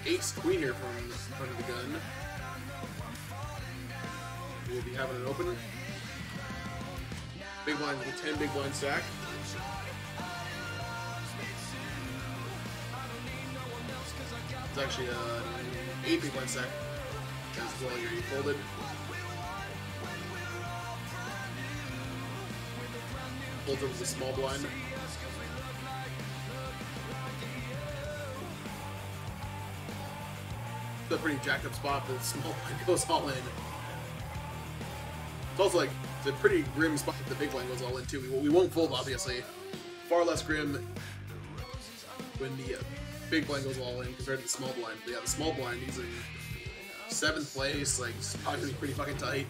ace queen here from under the gun. We'll be having it open. Big blind with a 10 big blind stack. It's actually an 8 big blind stack as well. Here you folded. Folds over the small blind. It's a pretty jacked up spot, but the small blind goes all in. It's also like, it's a pretty grim spot if the big blind goes all in too. We won't fold, obviously. Far less grim when the big blind goes all in compared to the small blind. But yeah, the small blind, he's in 7th place, like, it's probably gonna be pretty fucking tight.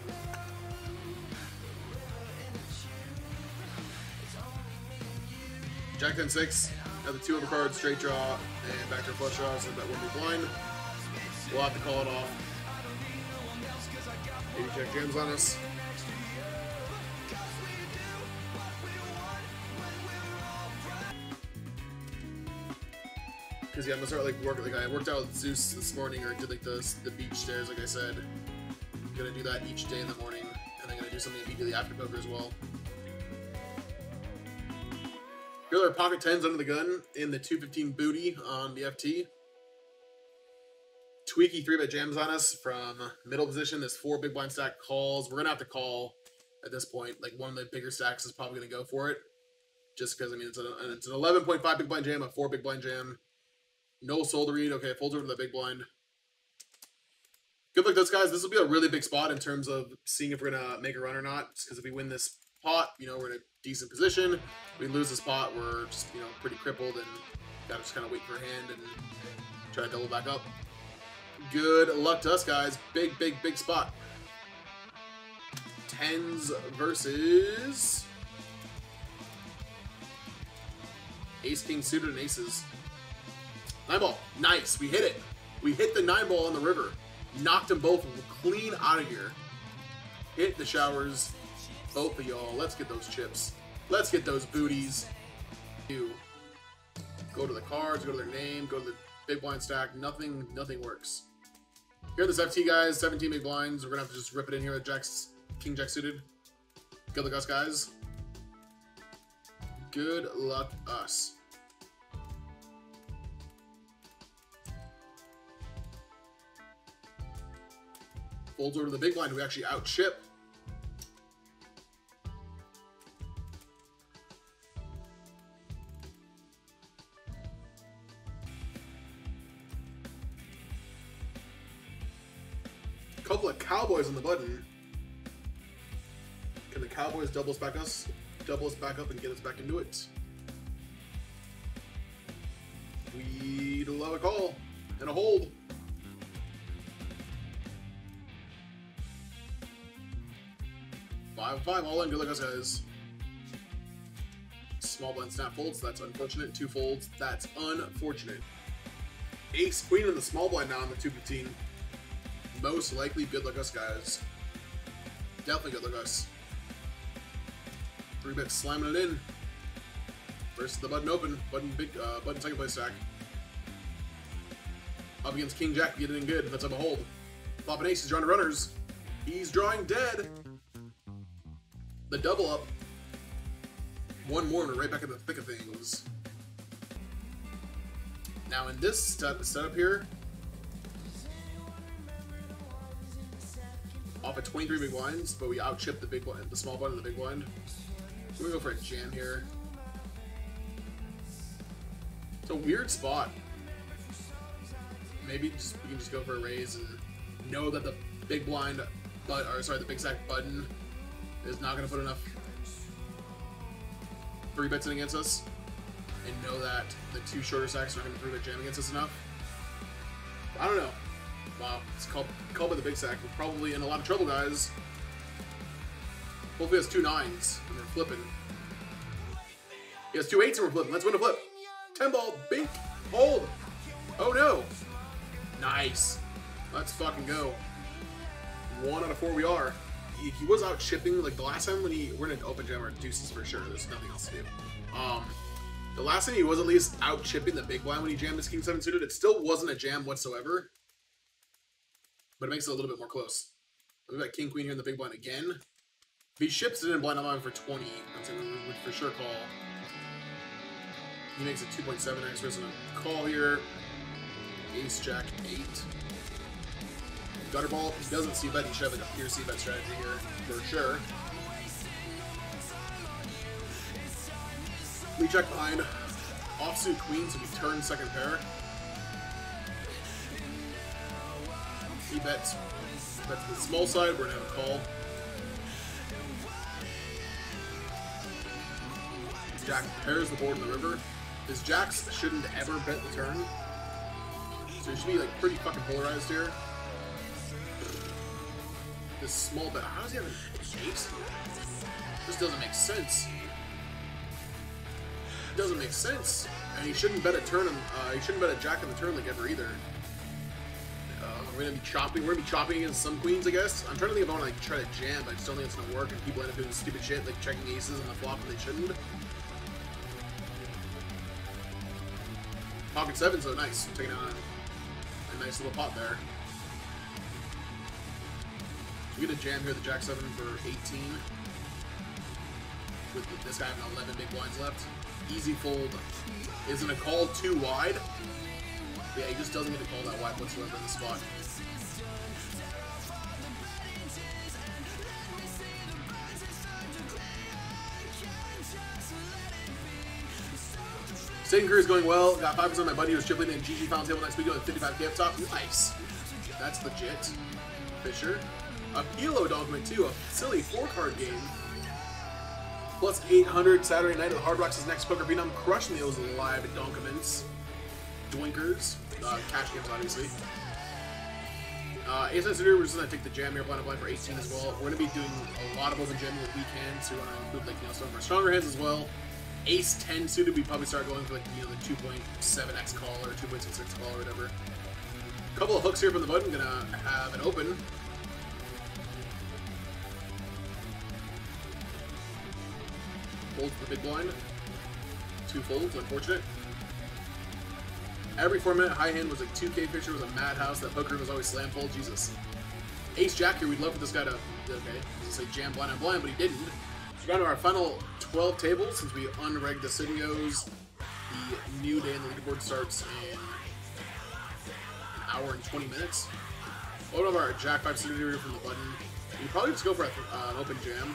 Jack 10-6, have the 2 overcard, straight draw, and backdoor flush draw, so that won't be blind. We'll have to call it off. Maybe check jams on us. Because yeah, I'm gonna start like working. Like I worked out with Zeus this morning, or did like the beach stairs, like I said. I'm gonna do that each day in the morning, and I'm gonna do something immediately after poker as well. Here are pocket 10s under the gun in the 215 booty on the FT. Tweaky 3-bet jams on us from middle position. This 4 big blind stack calls. We're gonna have to call at this point. Like one of the bigger stacks is probably gonna go for it, just because I mean it's an 11.5 big blind jam, a 4 big blind jam. No soul to read. Okay, folds over to the big blind. Good luck, those guys. This will be a really big spot in terms of seeing if we're gonna make a run or not. Because if we win this pot, you know, we're in a decent position. If we lose this pot, we're just, you know, pretty crippled and gotta just kind of wait for a hand and try to double back up. Good luck to us, guys. Big, big, big spot. 10s versus ace, king suited, and aces. 9-ball. Nice. We hit it. We hit the 9-ball on the river. Knocked them both clean out of here. Hit the showers. Both of y'all. Let's get those chips. Let's get those booties. Go to the cards, go to their name, go to the big blind stack. Nothing works. Here are this FT, guys. 17 big blinds. We're going to have to just rip it in here with King Jack suited. Good luck us, guys. Good luck us. Folds over to the big blind, we actually outship. A couple of Cowboys on the button. Can the Cowboys double us back up and get us back into it? We'd love a call and a hold. 5-5, all in. Good luck, guys. Small blind snap folds. That's unfortunate. 2 folds. That's unfortunate. Ace queen in the small blind now on the 215. Most likely, good luck, us, guys. Definitely good luck, us. 3-bet slamming it in. Versus the button open. Button big. Button second place stack. Up against King Jack. Get it in good. Let's have a hold. Flop an ace. He's drawing runners. He's drawing dead. The double up. One more and we're right back in the thick of things. Now in this setup here, off at 23 big blinds, but we outchipped the big blind, the small blind of the big blind. We're gonna go for a jam here. It's a weird spot. Maybe we can just go for a raise and know that the big blind, the big stack button is not going to put enough 3-bets in against us, and know that the 2 shorter stacks are going to 3-bet jam against us enough. I don't know. Wow, it's called by the big stack. We're probably in a lot of trouble, guys. Hopefully he has 2 9s and we're flipping. He has 2 8s and we're flipping. Let's win a flip. 10-ball, bink, hold. Oh no. Nice. Let's fucking go. 1 out of 4 we are. He was out chipping like the last time when we're in an open jam or deuces for sure. There's nothing else to do. The last time he was at least out chipping the big blind when he jammed his king 7 suited. It still wasn't a jam whatsoever, but it makes it a little bit more close. We've got king queen here in the big blind again. If he ships it in blind online for 20, I'm saying we would for sure call. He makes it 2.7x. So there's a call here. Ace jack 8. Gutter ball. He doesn't see bet. He should have like a pure c bet strategy here for sure. We check behind. Offsuit queen, so we turn second pair. He bets the small side. We're gonna have a call. Jack pairs the board in the river. His jacks shouldn't ever bet the turn, so he should be like pretty fucking polarized here. This small bet. How does he have an ace? This doesn't make sense. It doesn't make sense. And he shouldn't bet a turn. He shouldn't bet a jack on the turn like ever either. We're gonna be chopping. We're gonna be chopping against some queens, I guess. I'm trying to think if I want to like try to jam, but I just don't think it's gonna work. And people end up doing stupid shit like checking aces on the flop when they shouldn't. Pocket 7, so nice. Taking on a nice little pot there. So we get a jam here, the jack 7 for 18. With this guy having 11 big blinds left. Easy fold. Isn't a call too wide? Yeah, he just doesn't get to call that wide whatsoever in the spot. Second career is going well. Got 5% of my buddy who was chip leading in GG final table next week with 55k up top. Nice. That's legit. Fisher. A Pilo document too. A silly 4-card game. Plus 800 Saturday night at the Hard Rocks is next poker beat. I'm crushing those live donkiments. Dwinkers. Cash games, obviously. Ace 9 suited, we're just going to take the jam here, blind for 18 as well. We're going to be doing a lot of open jamming with weak hands, so we want to include like, some of our stronger hands as well. Ace 10 suited, we probably start going for like, the 2.7x call or 2.66 call or whatever. A couple of hooks here from the button, gonna have an open. Fold for the big blind. 2 folds, unfortunate. Every 4 minute high hand was like 2K picture, was a madhouse. That poker was always slam fold, Jesus. Ace jack here, we'd love for this guy to, okay, I was gonna say jam blind on blind, but he didn't. So we're down to our final 12 tables since we unregged the Studios. The new day in the leaderboard starts in an hour and 20 minutes. One of our jack 5 studio from the button. We probably just go for an open jam.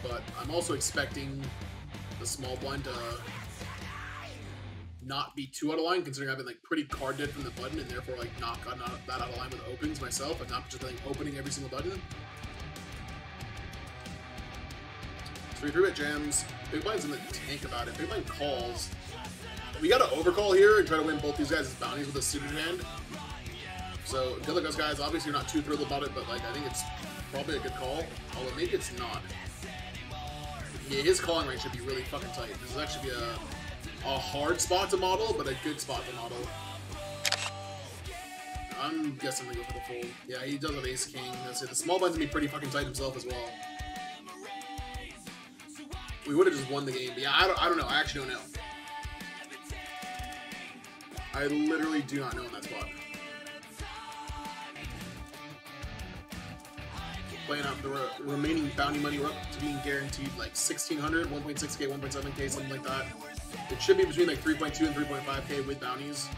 But I'm also expecting the small blind to not be too out of line, considering I've been like pretty card dead from the button and therefore like not gotten that out of line with opens myself. I've not just like opening every single button. 3-bet jams. Big blind's in the tank about it. Big blind calls. We gotta overcall here and try to win both these guys' bounties with a suited hand. So good luck, us guys. Obviously, you're not too thrilled about it, but like I think it's probably a good call. Although maybe it's not. Yeah, his calling range should be really fucking tight. This is actually a hard spot to model, but a good spot to model. I'm guessing I'm gonna go for the fold. Yeah, he does have ace king. That's it. The small blind's gonna be pretty fucking tight himself as well. We would have just won the game, but yeah, I don't know. I actually don't know. I literally do not know in that spot. Playing out the remaining bounty money, we're up to being guaranteed like 1,600, 1.6k, 1.7k, something like that. It should be between like 3.2 and 3.5k with bounties.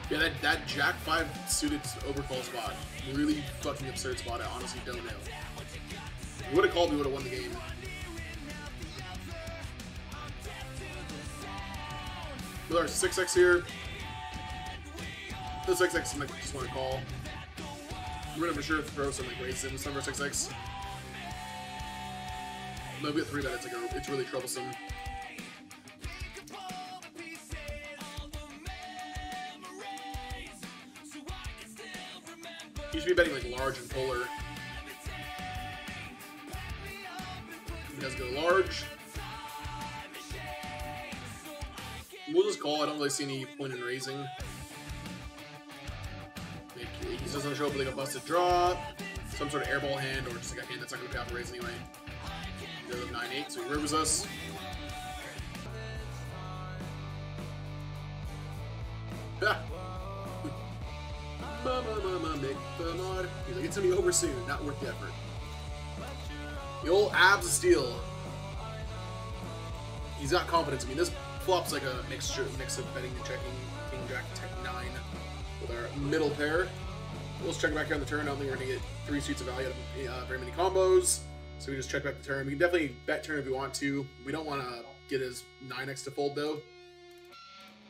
Yeah, that Jack 5 suited overcall spot, really fucking absurd spot. I honestly don't know. If we would have called, we would have won the game. With our 6x here, the 6x I just want to call. We're gonna for sure throw some like race in with some of our 6x. No, we get 3-bet. It's really troublesome. You should be betting like large and polar. He does go large. We'll just call. I don't really see any point in raising. He just doesn't show up with like a busted draw, some sort of airball hand, or just like a hand that's not going to pay off a raise anyway. He does have 9-8, so he rivers us. Mama, make the mod. He's like, it's gonna be over soon, not worth the effort. The old abs of steel. He's got confidence. I mean, this flop's like a mix of betting and checking. King, Jack, Tech 9 with our middle pair. We'll just check back here on the turn. I don't think we're gonna get 3 suits of value out of very many combos. So we just check back the turn. We can definitely bet turn if we want to. We don't want to get his 9x to fold though.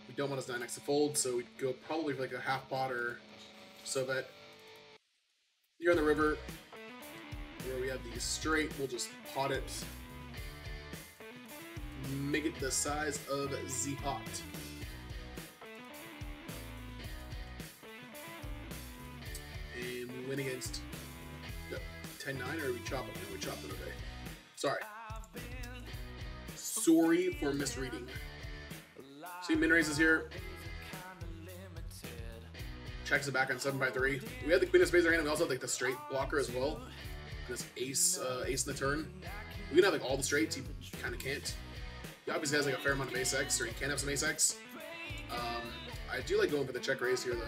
We don't want his 9x to fold, so we'd go probably for like a half pot or so bet. Here on the river, where we have the straight, we'll just pot it. Make it the size of the pot. And we win against 10-9, or we chop it? No, we chopped it, okay. Sorry. Sorry for misreading. See, min raises here. Checks it back on 7x3. We have the Queen of Spades in our hand, and we also have like the straight blocker as well. And this ace in the turn. We can have like all the straights, he kind of can't. He obviously has like a fair amount of ace-x, or he can have some ace-x. I do like going for the check raise here though.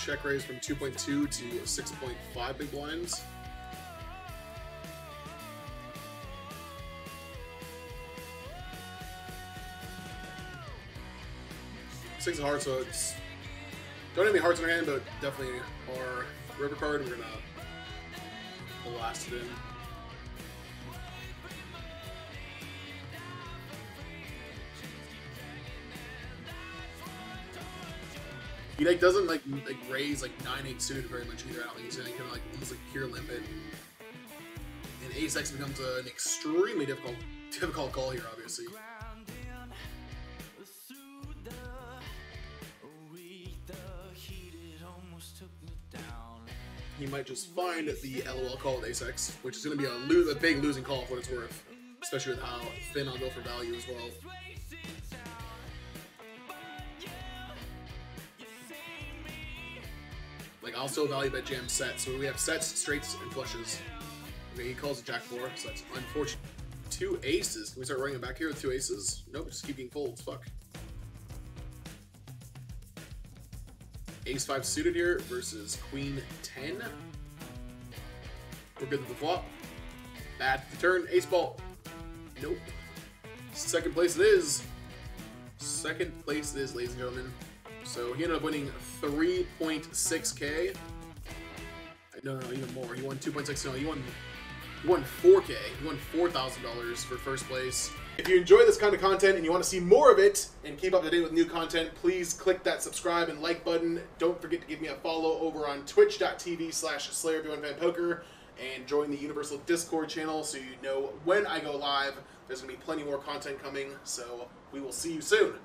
Check raise from 2.2 to 6.5 big blinds. Six of hearts, so it's don't have any hearts in our hand, but definitely our river card. We're gonna blast it in. He like doesn't like raise like 9-8 suited very much either. I don't think he's gonna kind of like almost like pure limp it. And ace-x becomes an extremely difficult call here, obviously. He might just find the LOL call with ace-x, which is going to be a big losing call for what it's worth, especially with how thin I'll go for value as well. Like, I'll still value bet jam set, so we have sets, straights, and flushes. Okay, he calls it Jack 4, so that's unfortunate. 2 aces. Can we start running it back here with 2 aces? Nope, just keep getting folds. Fuck. Ace 5 suited here versus Queen 10. We're good with the flop. Bad the turn. Ace ball. Nope. Second place it is. Second place it is, ladies and gentlemen. So he ended up winning 3.6k. No, even more. He won 2.6. No, he won 4k. He won $4,000 for first place. If you enjoy this kind of content and you want to see more of it and keep up to date with new content, please click that subscribe and like button. Don't forget to give me a follow over on twitch.tv/SlayerV1FanPoker and join the Universal Discord channel so you know when I go live. There's going to be plenty more content coming, so we will see you soon.